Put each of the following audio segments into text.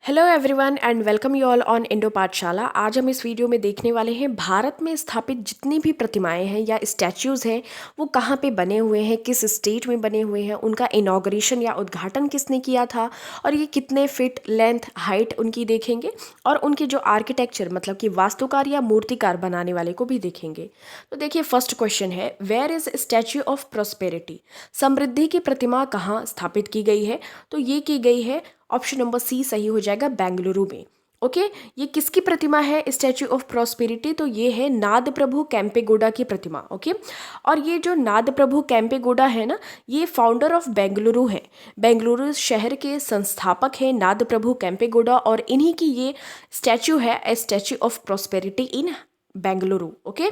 Hello everyone and welcome you all on Indo पाठशाला। आज हम इस वीडियो में देखने वाले हैं भारत में स्थापित जितनी भी प्रतिमाएं हैं या स्टैच्यूज़ हैं वो कहाँ पे बने हुए हैं, किस स्टेट में बने हुए हैं, उनका इनॉग्रेशन या उद्घाटन किसने किया था और ये कितने फिट लेंथ हाइट उनकी देखेंगे और उनके जो आर्किटेक्चर मतलब कि वास्तुकार या मूर्तिकार बनाने वाले को भी देखेंगे। तो देखिए फर्स्ट क्वेश्चन है, where is statue of prosperity? समृद्धि की प्रतिमा कहाँ स्थापित की गई है? तो ये की गई है ऑप्शन नंबर सी सही हो जाएगा, बेंगलुरु में। ओके, ये किसकी प्रतिमा है स्टैच्यू ऑफ प्रॉस्पेरिटी? तो ये है नाद प्रभु केम्पेगौड़ा की प्रतिमा। ओके, और ये जो नाद प्रभु केम्पेगौड़ा है ना, ये फाउंडर ऑफ बेंगलुरु है। बेंगलुरु शहर के संस्थापक हैं नाद प्रभु केम्पेगौड़ा और इन्हीं की ये स्टैच्यू है, a statue of prosperity in Bengaluru. Okay,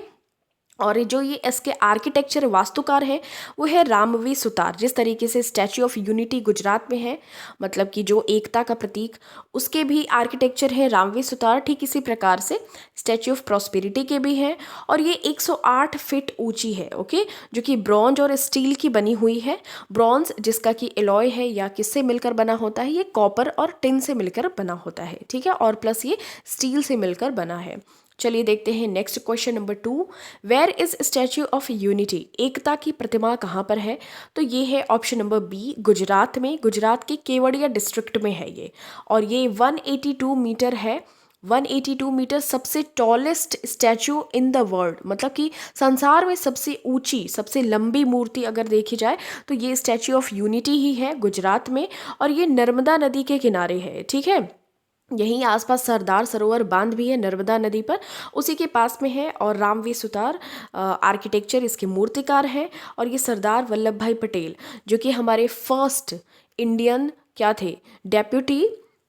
और जो ये इसके आर्किटेक्चर वास्तुकार है वो है रामवी सुतार। जिस तरीके से स्टैच्यू ऑफ यूनिटी गुजरात में है, मतलब कि जो एकता का प्रतीक, उसके भी आर्किटेक्चर है रामवी सुतार। ठीक इसी प्रकार से स्टैच्यू ऑफ प्रॉस्पेरिटी के भी हैं और ये 108 फीट ऊंची है। ओके, जो कि ब्रॉन्ज और स्टील की बनी हुई है। ब्रॉन्ज जिसका कि एलॉय है या किससे मिलकर बना होता है, ये कॉपर और टिन से मिलकर बना होता है। ठीक है, और प्लस ये स्टील से मिलकर बना है। चलिए देखते हैं next question number 2, where is statue of unity? एकता की प्रतिमा कहाँ पर है? तो ये है ऑप्शन नंबर बी, गुजरात में। गुजरात के केवड़िया डिस्ट्रिक्ट में है ये, और ये 182 मीटर है। 182 मीटर सबसे tallest statue in the world, मतलब कि संसार में सबसे ऊंची सबसे लंबी मूर्ति अगर देखी जाए तो ये स्टैचू ऑफ यूनिटी ही है गुजरात में, और ये नर्मदा नदी के किनारे है। ठीक है, यहीं आसपास सरदार सरोवर बांध भी है नर्मदा नदी पर, उसी के पास में है। और रामवी सुतार आर्किटेक्चर इसके मूर्तिकार हैं, और ये सरदार वल्लभ भाई पटेल जो कि हमारे फर्स्ट इंडियन क्या थे, डेप्यूटी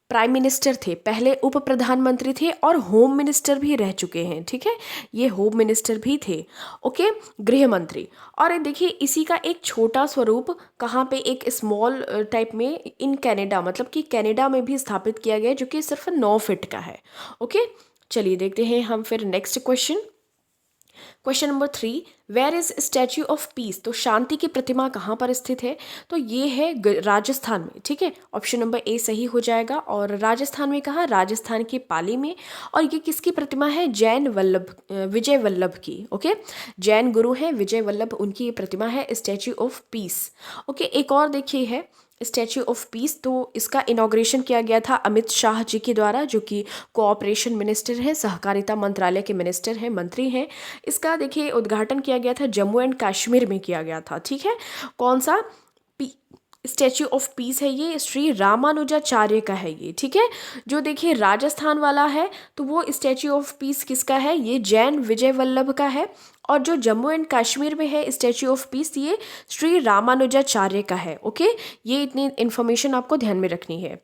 प्राइम मिनिस्टर थे, पहले उप प्रधानमंत्री थे और होम मिनिस्टर भी रह चुके हैं। ठीक है, ये होम मिनिस्टर भी थे। ओके, गृह मंत्री। और देखिए इसी का एक छोटा स्वरूप कहाँ पे, एक स्मॉल टाइप में इन कनाडा, मतलब कि कनाडा में भी स्थापित किया गया जो कि सिर्फ 9 फीट का है। ओके, चलिए देखते हैं हम फिर next question. Question number 3, where is statue of peace? तो शांति की प्रतिमा कहाँ पर स्थित है? तो ये है राजस्थान में। ठीक है, ऑप्शन नंबर ए सही हो जाएगा। और राजस्थान में कहाँ? राजस्थान के पाली में। और ये किसकी प्रतिमा है? जैन वल्लभ विजय वल्लभ की। ओके, जैन गुरु हैं विजय वल्लभ, उनकी ये प्रतिमा है स्टैच्यू ऑफ पीस। ओके, एक और देखिए है स्टैच्यू ऑफ पीस, तो इसका इनॉग्रेशन किया गया था अमित शाह जी के द्वारा, जो कि कोऑपरेशन मिनिस्टर हैं, सहकारिता मंत्रालय के मिनिस्टर हैं, मंत्री हैं। इसका देखिए उद्घाटन किया गया था जम्मू एंड कश्मीर में किया गया था। ठीक है, कौन सा स्टैच्यू ऑफ पीस है? ये श्री रामानुजाचार्य का है ये। ठीक है, जो देखिए राजस्थान वाला है तो वो स्टैच्यू ऑफ पीस किसका है? ये जैन विजय वल्लभ का है। और जो जम्मू एंड कश्मीर में है स्टैच्यू ऑफ पीस, ये श्री रामानुजाचार्य का है। ओके, ये इतनी इन्फॉर्मेशन आपको ध्यान में रखनी है।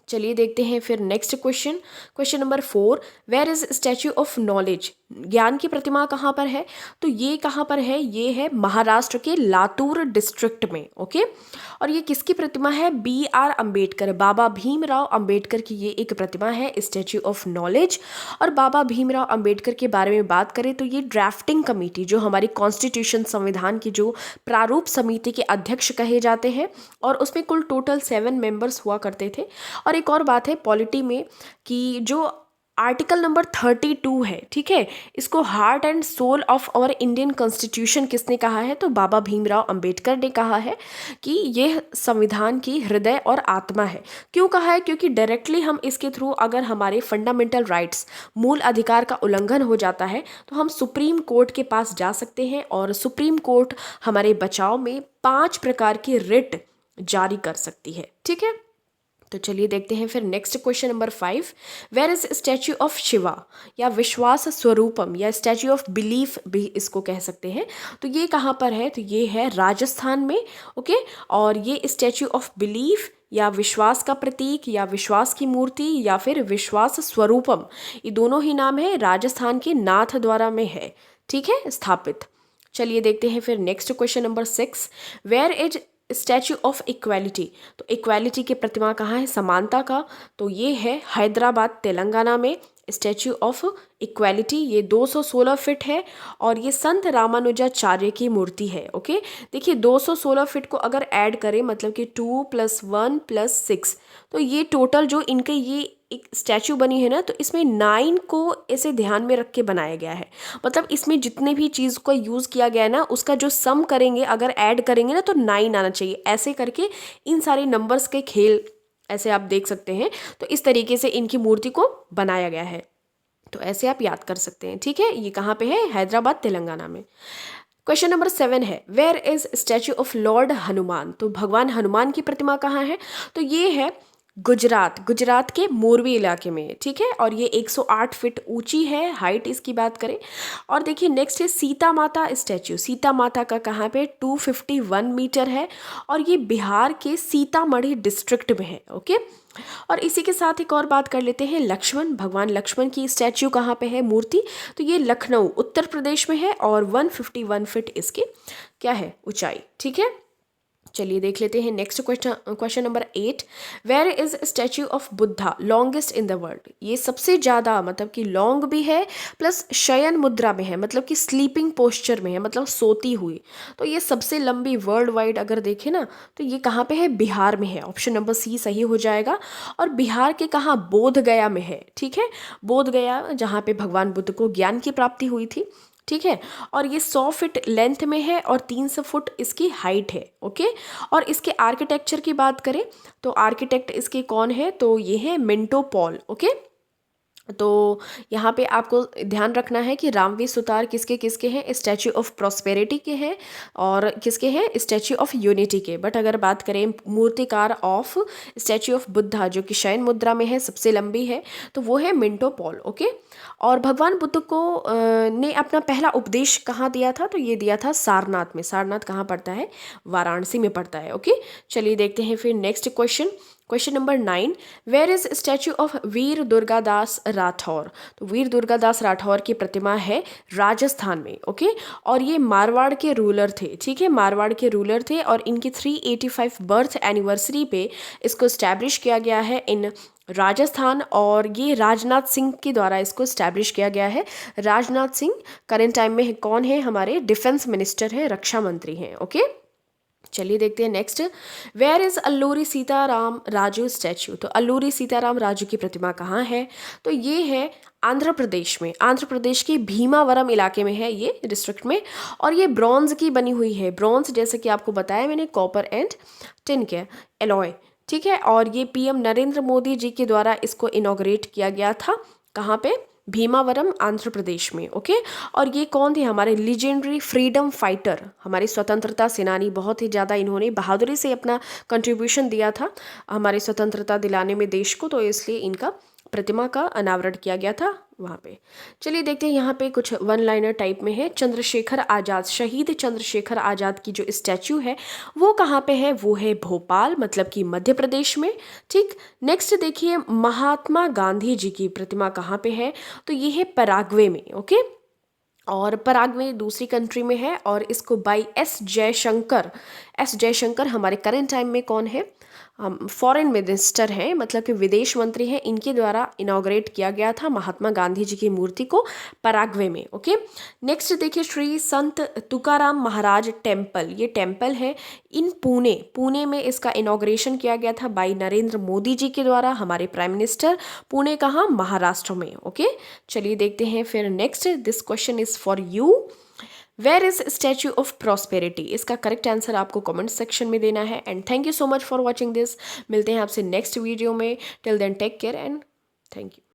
चलिए देखते हैं फिर next question. Question number 4, where is statue of knowledge? ज्ञान की प्रतिमा कहाँ पर है? तो ये कहाँ पर है? ये है महाराष्ट्र के लातूर डिस्ट्रिक्ट में। ओके, और ये किसकी प्रतिमा है? बी आर अम्बेडकर, बाबा भीमराव अम्बेडकर की ये एक प्रतिमा है स्टैच्यू ऑफ नॉलेज। और बाबा भीमराव अम्बेडकर के बारे में बात करें तो ये ड्राफ्टिंग कमेटी, जो हमारी कॉन्स्टिट्यूशन संविधान की जो प्रारूप समिति के अध्यक्ष कहे जाते हैं, और उसमें कुल टोटल 7 मेंबर्स हुआ करते थे। और एक और बात है पॉलिटी में कि जो आर्टिकल नंबर 32 है, ठीक है, इसको heart and soul of our Indian constitution किसने कहा है? तो बाबा भीमराव अंबेडकर ने कहा है कि यह संविधान की हृदय और आत्मा है। क्यों कहा है? क्योंकि डायरेक्टली हम इसके थ्रू अगर हमारे फंडामेंटल राइट्स, मूल अधिकार का उल्लंघन हो जाता है तो हम सुप्रीम कोर्ट के पास जा सकते हैं, और सुप्रीम कोर्ट हमारे बचाव में 5 प्रकार की रिट जारी कर सकती है। ठीक है, तो चलिए देखते हैं फिर next question number 5, where is statue of Shiva या विश्वास स्वरूपम या स्टैच्यू ऑफ बिलीफ भी इसको कह सकते हैं। तो ये कहाँ पर है? तो ये है राजस्थान में। ओके, और ये स्टैच्यू ऑफ बिलीफ या विश्वास का प्रतीक या विश्वास की मूर्ति या फिर विश्वास स्वरूपम, ये दोनों ही नाम है, राजस्थान के नाथ द्वारा में है। ठीक है, स्थापित। चलिए देखते हैं फिर next question number 6, where is statue of equality? तो इक्वालिटी की प्रतिमा कहाँ है? समानता का। तो ये है हैदराबाद तेलंगाना में। स्टैच्यू ऑफ इक्वालिटी, ये 216 फीट है और ये संत रामानुजाचार्य की मूर्ति है। ओके, देखिए 216 फीट को अगर ऐड करें मतलब कि 2 + 1 + 6, तो ये टोटल जो इनके ये एक स्टैचू बनी है ना, तो इसमें 9 को ऐसे ध्यान में रख के बनाया गया है। मतलब इसमें जितने भी चीज़ को यूज़ किया गया है ना, उसका जो सम करेंगे अगर ऐड करेंगे ना, तो 9 आना चाहिए। ऐसे करके इन सारे नंबर्स के खेल ऐसे आप देख सकते हैं। तो इस तरीके से इनकी मूर्ति को बनाया गया है, तो ऐसे आप याद कर सकते हैं। ठीक है, ये कहाँ पे है? हैदराबाद, तेलंगाना में। क्वेश्चन नंबर 7 है, where is statue of lord Hanuman? तो भगवान हनुमान की प्रतिमा कहाँ है? तो ये है गुजरात के मोरबी इलाके में। ठीक है, और ये 108 फीट ऊंची है, हाइट इसकी बात करें। और देखिए नेक्स्ट है सीता माता स्टैच्यू। सीता माता का कहाँ पे? 251 मीटर है और ये बिहार के सीतामढ़ी डिस्ट्रिक्ट में है। ओके, और इसी के साथ एक और बात कर लेते हैं, लक्ष्मण, भगवान लक्ष्मण की स्टैच्यू कहाँ पे है, मूर्ति? तो ये लखनऊ उत्तर प्रदेश में है और 151 फीट इसकी क्या है? ऊंचाई। ठीक है, चलिए देख लेते हैं next question number 8, where is statue of Buddha longest in the world? ये सबसे ज़्यादा मतलब कि लॉन्ग भी है प्लस शयन मुद्रा में है, मतलब कि स्लीपिंग पोस्चर में है, मतलब सोती हुई। तो ये सबसे लंबी वर्ल्ड वाइड अगर देखें ना, तो ये कहाँ पे है? बिहार में है। ऑप्शन नंबर सी सही हो जाएगा। और बिहार के कहाँ? बोध गया में है। ठीक है, बोध गया जहाँ पे भगवान बुद्ध को ज्ञान की प्राप्ति हुई थी। ठीक है, और ये 100 फीट लेंथ में है और 300 फुट इसकी हाइट है। ओके, और इसके आर्किटेक्चर की बात करें तो आर्किटेक्ट इसके कौन है? तो ये है मिंटो पॉल। ओके, तो यहाँ पे आपको ध्यान रखना है कि रामवीर सुतार किसके किसके हैं? स्टैच्यू ऑफ प्रॉस्पेरिटी के हैं और किसके हैं? स्टैच्यू ऑफ यूनिटी के। बट अगर बात करें मूर्तिकार ऑफ स्टैच्यू ऑफ बुद्धा जो कि शयन मुद्रा में है, सबसे लंबी है, तो वो है मिंटो पॉल। ओके, और भगवान बुद्ध को ने अपना पहला उपदेश कहाँ दिया था? तो ये दिया था सारनाथ में। सारनाथ कहाँ पड़ता है? वाराणसी में पड़ता है। ओके, चलिए देखते हैं फिर next question number 9, where is statue of Veer Durgadas Rathore? तो वीर दुर्गादास राठौर की प्रतिमा है राजस्थान में। ओके, और ये मारवाड़ के रूलर थे। ठीक है, मारवाड़ के रूलर थे और इनकी 385 बर्थ एनिवर्सरी पे इसको इस्टेब्लिश किया गया है इन राजस्थान, और ये राजनाथ सिंह के द्वारा इसको इस्टेब्लिश किया गया है। राजनाथ सिंह करेंट टाइम में कौन है? हमारे डिफेंस मिनिस्टर हैं, रक्षा मंत्री हैं। ओके, चलिए देखते हैं next, where is Alluri Sitarama Raju statue? तो अल्लूरी सीताराम राजू की प्रतिमा कहाँ है? तो ये है आंध्र प्रदेश में। आंध्र प्रदेश के भीमावरम इलाके में है ये डिस्ट्रिक्ट में, और ये ब्रॉन्ज की बनी हुई है। ब्रॉन्ज जैसे कि आपको बताया मैंने, कॉपर एंड टिन के एलॉय। ठीक है, और ये पीएम नरेंद्र मोदी जी के द्वारा इसको इनॉग्रेट किया गया था। कहाँ पे? भीमावरम, आंध्र प्रदेश में। ओके, और ये कौन थे? हमारे लीजेंडरी फ्रीडम फाइटर, हमारे स्वतंत्रता सेनानी। बहुत ही ज़्यादा इन्होंने बहादुरी से अपना कंट्रीब्यूशन दिया था हमारे स्वतंत्रता दिलाने में देश को, तो इसलिए इनका प्रतिमा का अनावरण किया गया था वहाँ पे। चलिए देखते हैं यहाँ पे कुछ वन लाइनर टाइप में है। चंद्रशेखर आज़ाद, शहीद चंद्रशेखर आज़ाद की जो स्टैच्यू है वो कहाँ पे है? वो है भोपाल, मतलब कि मध्य प्रदेश में। ठीक, नेक्स्ट देखिए महात्मा गांधी जी की प्रतिमा कहाँ पे है? तो ये है पराग्वे में। ओके, और पराग्वे दूसरी कंट्री में है और इसको बाई एस जयशंकर हमारे करंट टाइम में कौन है? फॉरेन मिनिस्टर हैं, मतलब कि विदेश मंत्री हैं, इनके द्वारा इनॉग्रेट किया गया था महात्मा गांधी जी की मूर्ति को पराग्वे में। ओके, नेक्स्ट देखिए श्री संत तुकाराम महाराज टेम्पल। ये टेम्पल है इन पुणे में इसका इनॉग्रेशन किया गया था बाई नरेंद्र मोदी जी के द्वारा, हमारे प्राइम मिनिस्टर। पुणे कहाँ? महाराष्ट्र में। ओके, चलिए देखते हैं फिर next, this question is for you, where is statue of prosperity? इसका करेक्ट आंसर आपको कमेंट सेक्शन में देना है। And thank you so much for watching this. मिलते हैं आपसे नेक्स्ट वीडियो में। Till then take care and thank you.